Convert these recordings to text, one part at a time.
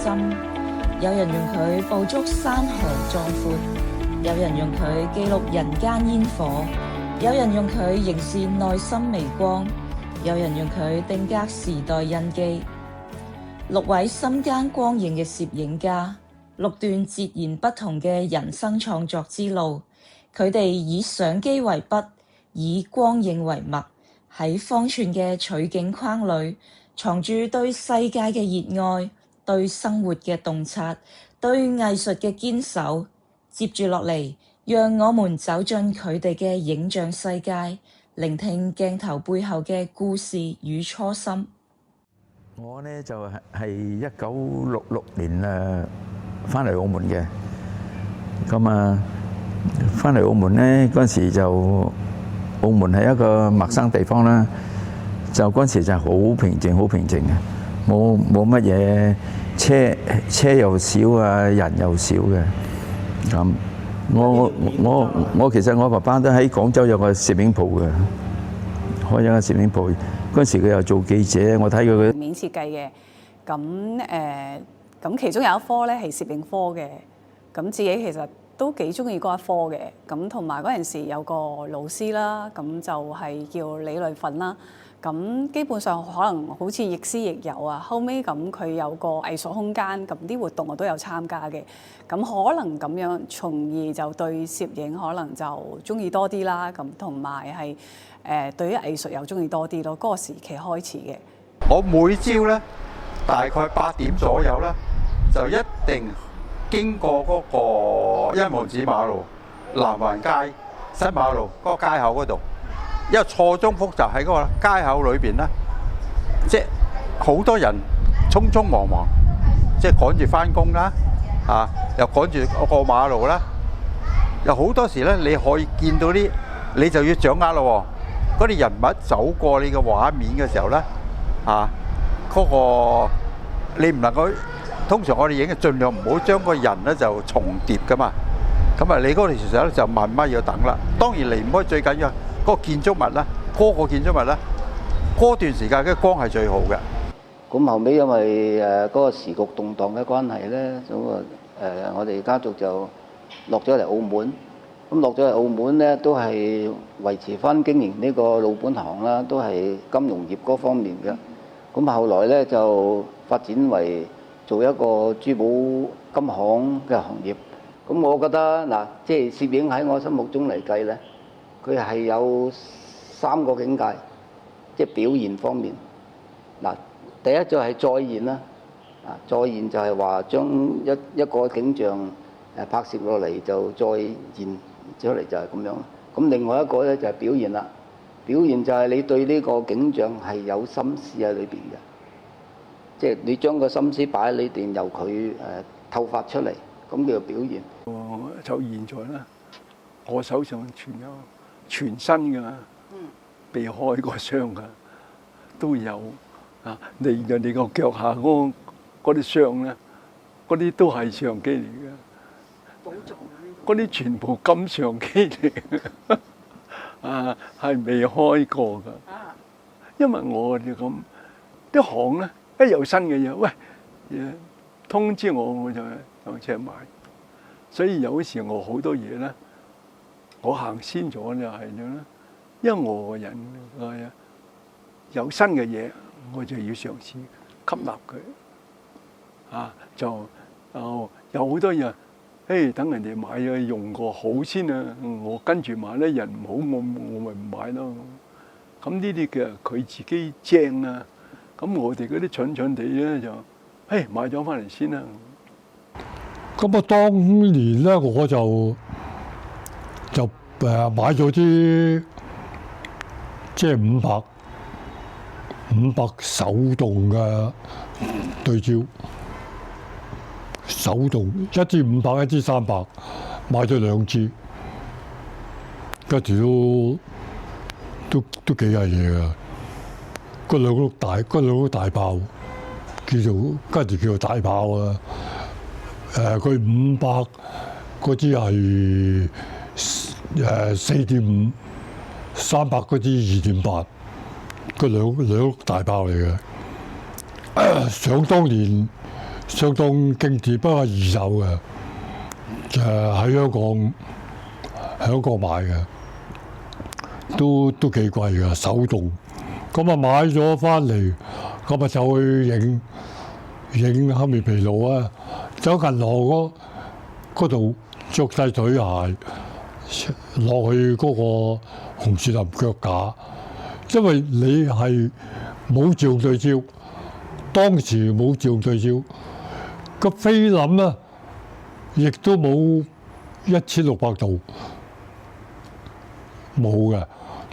心，有人用佢捕捉山河壯闊，有人用佢記錄人間煙火，有人用佢凝視內心微光，有人用佢定格時代印記。6位深耕光影嘅攝影家，6段截然不同嘅人生創作之路。佢哋以相機為筆，以光影為墨，喺方寸嘅取景框裏，藏住對世界嘅熱愛，對生活嘅洞察，對藝術嘅堅守。接住落嚟，讓我們走進佢哋嘅影像世界，聆聽鏡頭背後嘅故事與初心。我呢就係1966年翻嚟澳門嘅，咁啊翻嚟澳門呢嗰陣時就澳門係一個陌生地方啦，就嗰陣時就好平靜，好平靜嘅，冇乜嘢車又少啊，人又少嘅咁。我其實我爸爸都喺廣州有個攝影鋪嘅，開咗個攝影鋪。嗰陣時佢又做記者，我睇佢嘅平面設計嘅，咁其中有一科咧係攝影科嘅，咁自己其實都幾中意嗰一科嘅，咁同埋嗰陣時有個老師啦，咁就係叫李雷奮啦，咁基本上可能好似亦師亦友啊，後尾咁佢有個藝術空間，咁啲活動我都有參加嘅，咁可能咁樣，從而就對攝影可能就中意多啲啦，咁同埋係對於藝術又中意多啲咯，嗰個時期開始嘅。我每朝咧大概8點左右咧，就一定經過嗰個欣望寺馬路、南環街、新馬路嗰個街口嗰度，因為錯綜複雜喺嗰個街口裏邊咧，即係好多人匆匆忙忙，即係趕住翻工啦，又趕住過馬路啦，有好多時咧你可以見到啲，你就要掌握咯喎。嗰啲人物走過你嘅畫面嘅時候咧，嗰個你唔能夠，通常我哋影嘅盡量唔好將個人咧就重疊噶嘛。咁啊，你嗰條時候咧就慢慢要等啦。當然離唔開最緊要嗰個建築物啦，嗰個建築物咧，嗰段時間嘅光係最好嘅。咁後尾因為嗰個時局動盪嘅關係咧，咁我哋家族就落咗嚟澳門。咁落咗嚟澳門咧，都係維持翻經營呢個老本行啦，都係金融業嗰方面嘅。咁後來咧就發展為做一個珠寶金行嘅行業。咁我覺得嗱，即係攝影喺我心目中嚟計咧，佢係有3個境界，即係表現方面。嗱，第一就係再現啦，再現就係話將一個景象拍攝落嚟就再現出嚟就係咁樣。咁另外一個咧就係表現啦，表現就係你對呢個景象係有心思喺裏邊嘅，即係你將個心思擺喺裏邊，由佢透發出嚟，咁叫做表現。就現在咧，我手上全新嘅，未開過箱嘅都有啊！人哋個腳下嗰啲箱咧，嗰啲都係相機嚟嘅。寶藏嗰啲全部金相機嚟嘅，係未開過㗎。因為我哋咁啲行咧，一有新嘅嘢，喂，通知我就上車買。所以有時我好多嘢咧，我行先咗就係啦。因為我個人係有新嘅嘢，我就要嘗試吸納佢。有好多嘢。等人哋買啊，用過好先啊！我跟住買咧，人唔好，我咪唔買咯。咁呢啲嘅佢自己正啊，咁我哋嗰啲蠢地咧就，買咗翻嚟先啦。咁啊，當年咧我就買咗啲即係500手動嘅對焦。手動1支500，1支300，買咗2支，跟住都幾係嘢㗎。嗰兩碌大炮，跟住叫做大炮啊！佢500嗰支係4.5，300嗰支2.8，嗰兩碌大炮嚟嘅。想當年相當經典，不過二手嘅，就喺香港買嘅，都幾貴嘅手動。咁啊買咗翻嚟，咁啊就去影黑面琵鷺啊！走銀河嗰度着晒腿鞋落去嗰個紅樹林腳架，因為你係冇自動對焦，當時冇自動對焦，個菲林咧亦都冇1600度，冇嘅，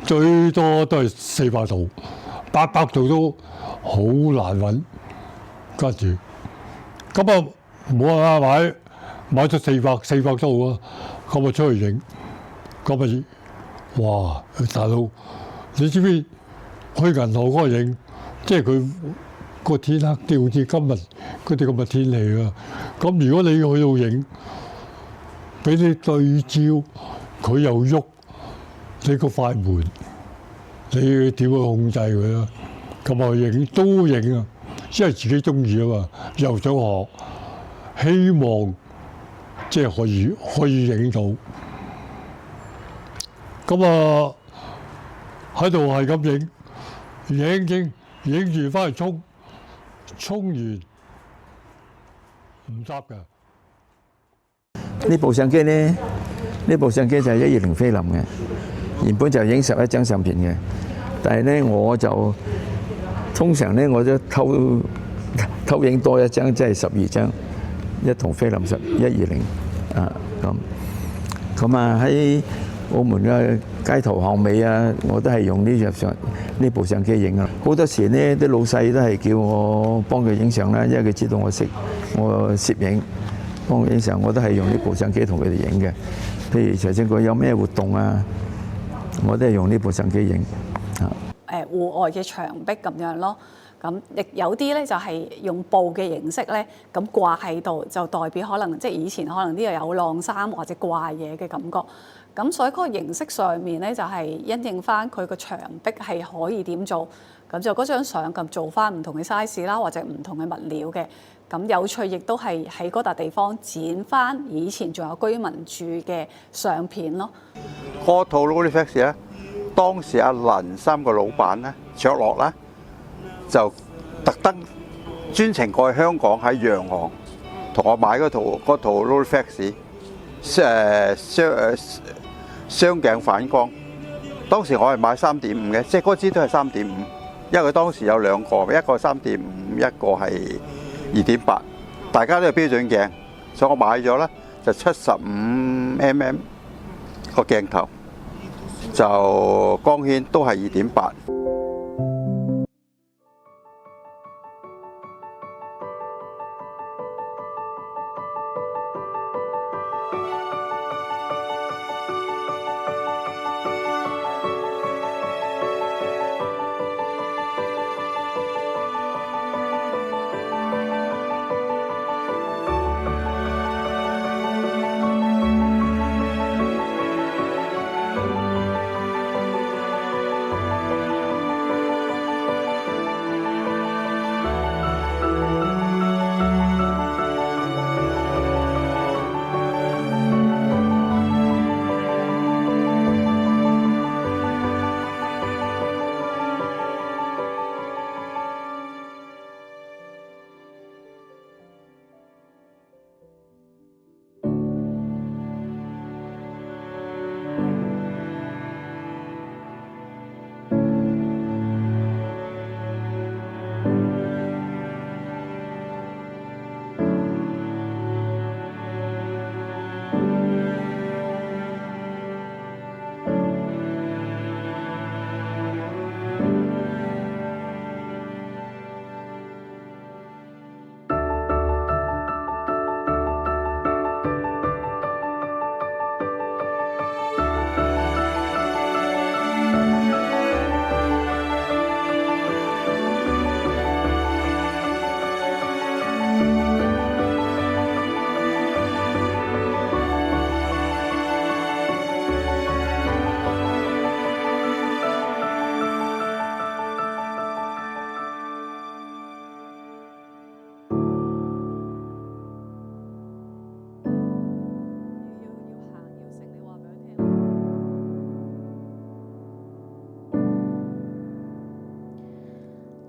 最多都係400度，800度都好難揾。跟住咁啊冇辦法買咗400都好啊，咁啊出去影，咁啊哇大佬，你知唔知去銀河嗰個影，即係佢個天黑啲，好似今日嗰啲咁嘅天氣啊。咁如果你去到影，俾你對焦，佢又喐，你個快門，你點去控制佢啊？咁啊影都影啊，因為自己中意啊嘛，又想學，希望即係可以影到。咁啊喺度係咁影完翻嚟衝完唔執㗎。呢部相機咧，呢部相機就係120菲林嘅，原本就影11張相片嘅，但係咧我就通常咧我都偷影多一張，即係12張，一筒菲林120啊咁啊喺澳門嘅街頭巷尾啊，我都係用呢部相機影啊。好多時呢啲老細都係叫我幫佢影相啦，因為佢知道我識攝影。幫佢影相，我都係用呢部相機同佢哋影嘅。譬如財政局有咩活動啊，我都係用呢部相機影。戶外嘅牆壁咁樣咯，咁亦有啲咧就係用布嘅形式咧，咁掛喺度，就代表可能即係以前可能呢度有晾衫或者掛嘢嘅感覺。咁所以嗰個形式上面咧就係因應翻佢個牆壁係可以點做，咁就嗰張相咁做翻唔同嘅 size 啦，或者唔同嘅物料嘅。咁有趣亦都係喺嗰笪地方剪翻以前仲有居民住嘅相片咯。嗰套 Rolleiflex 咧，當時阿林森個老闆咧，卓樂咧，就特登專程過去香港喺洋行同我買嗰套 Rolleiflex，雙鏡反光。當時我係買3.5嘅，即係嗰支都係3.5，因為佢當時有兩個，一個3.5，一個係2.8，大家都係標準鏡，所以我買咗咧就75mm 個鏡頭，就光圈都係2.8。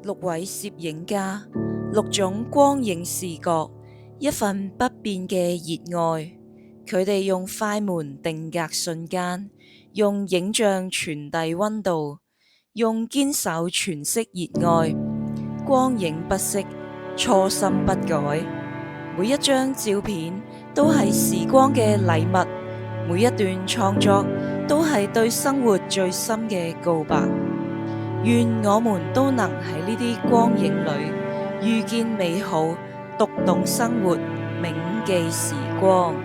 6位攝影家，6種光影視覺，一份不變嘅熱愛。佢哋用快門定格瞬間，用影像傳遞溫度，用堅守詮釋熱愛。光影不息，初心不改。每一張照片都係時光嘅禮物，每一段創作都係對生活最深嘅告白。願我們都能喺呢啲光影裏遇見美好，讀懂生活，銘記時光。